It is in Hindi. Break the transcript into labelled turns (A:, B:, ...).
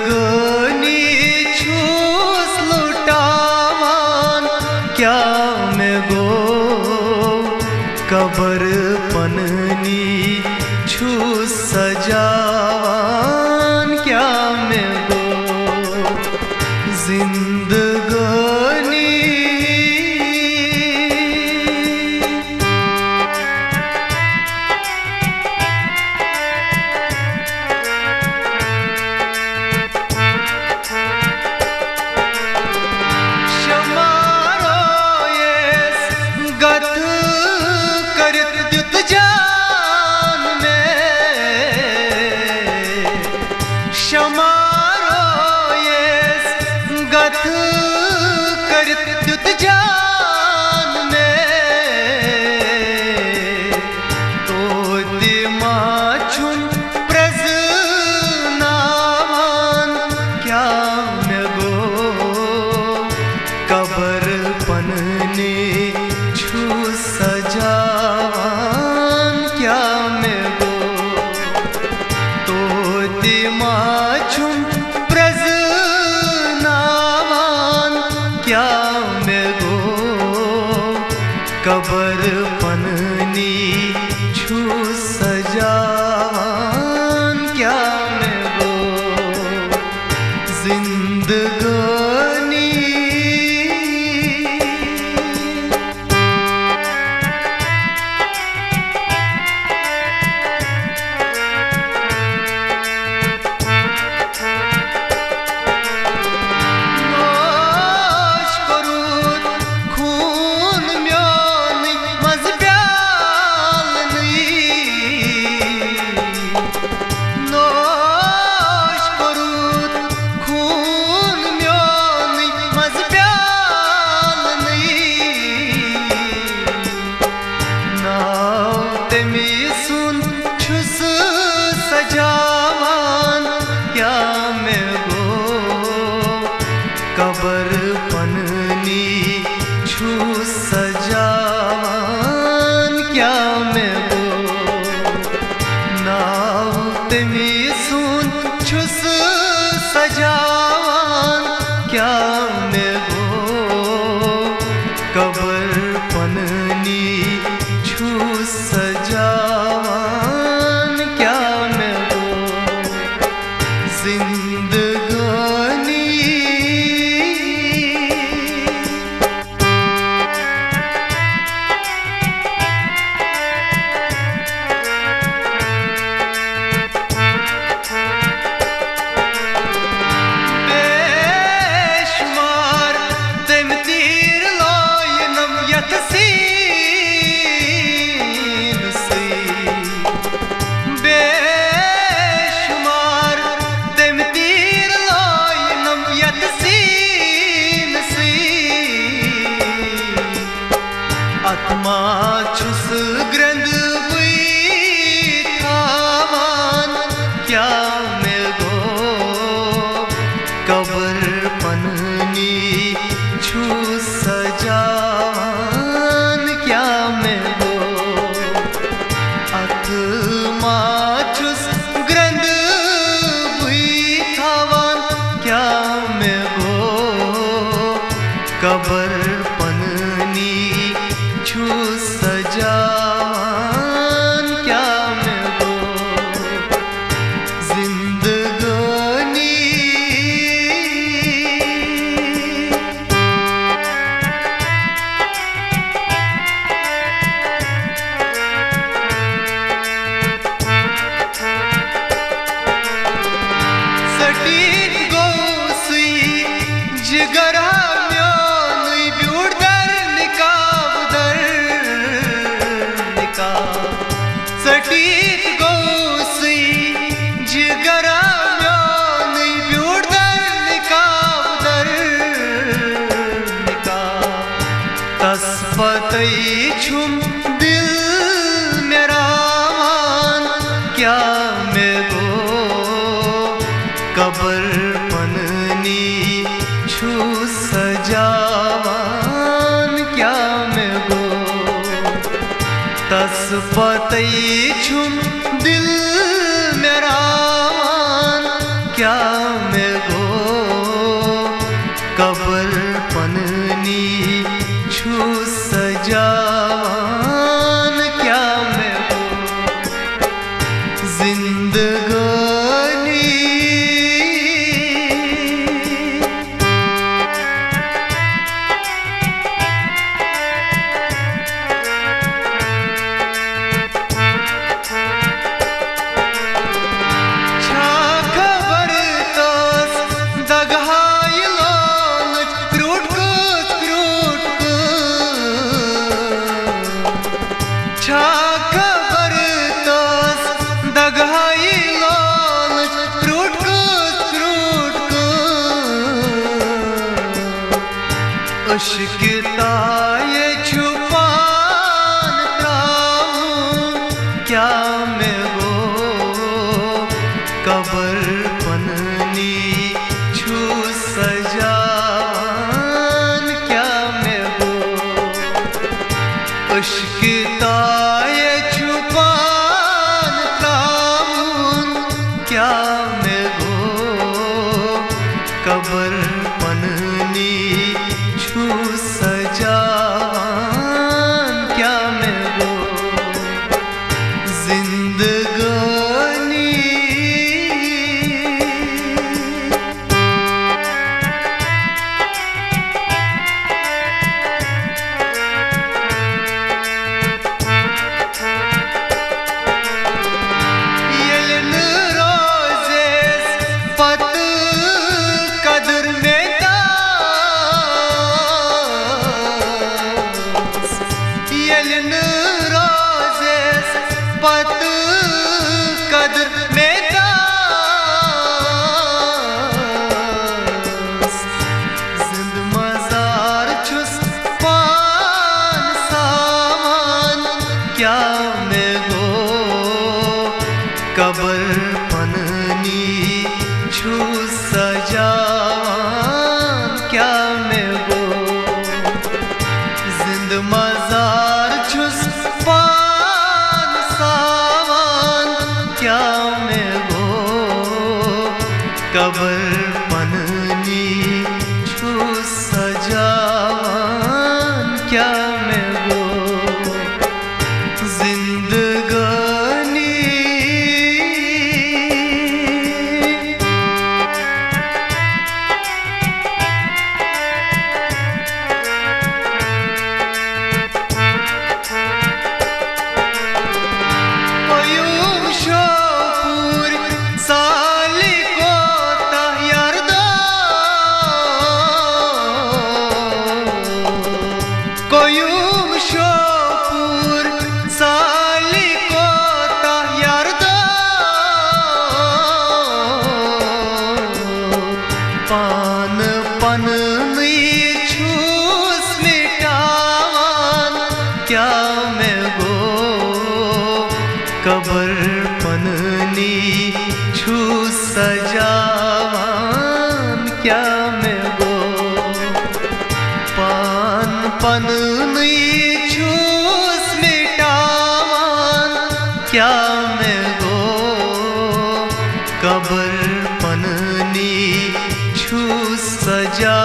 A: जिंदगानी छूस लुटावान क्या मैं गो कबर पननी छूस सजावान क्या मैं गो जिंदगानी जान में तो दिमाचुम प्रजनावान क्या मैं गो कबर पनने छू सजावान क्या मैं गो तो दिमाचुम प्रजनावान क्या कबर पननी छू सजावान क्या मैं गो जिंदगानी सजावान क्या मैं गो कबर पननी छू सजावान क्या मैं गो नाव तमी सुन छुस सजावान क्या मैं गो कबर पननी छू सजावान क्या जिंदगानी बेशुमार तम तीर लायनम यतसीन सी आत्मा छुस ग्रंथ हुई थावान क्या मैं गो कबर पननी छू सजावान क्या मैं गो आत्मा छुस ग्रंथ हुई थावान क्या मैं गो कबर पननी छू सजावान क्या मैं गो जिंदगानी सटीक गो सुई जिगरा सटीक गोसी जिगरा म्यानी ब्यूडर निकाबदर निका तस्पतई छुम दिल मेरा मान क्या मैं गो कबर पननी छू सजावान क्या मैं गो तस्पतई छुम दिल मेरा क्या मैं गो कबर पननी छू सजान क्या मैं गो जिंदगानी अश्किताए छुपान त्राऊं क्या मैं गो कबर पननी छू सजान क्या मैं गो अश्किताए छुपान त्राऊं क्या मैं गो कबर पननी छू सजान क्या मैं गो जिंदगानी येलन रोज़ेस पत कदर में येलन रोज़ेस पत कदर में जिंद मजार छुस पान सामान क्या मैं गो कबर पननी छू सजान क्या मैं गो जिंद मजार छुस पान सामान क्या मैं गो कबर पननी छू सजान क्या मैं गो जिंदगानी कोयूम शोपुर साली को तायारदा पान पननी छूस मिटावान क्या मैं गो कबर पननी छू सजावान क्या मैं गो पान पननी छूस मिटावान क्या मैं गो कबर पननी छू सजा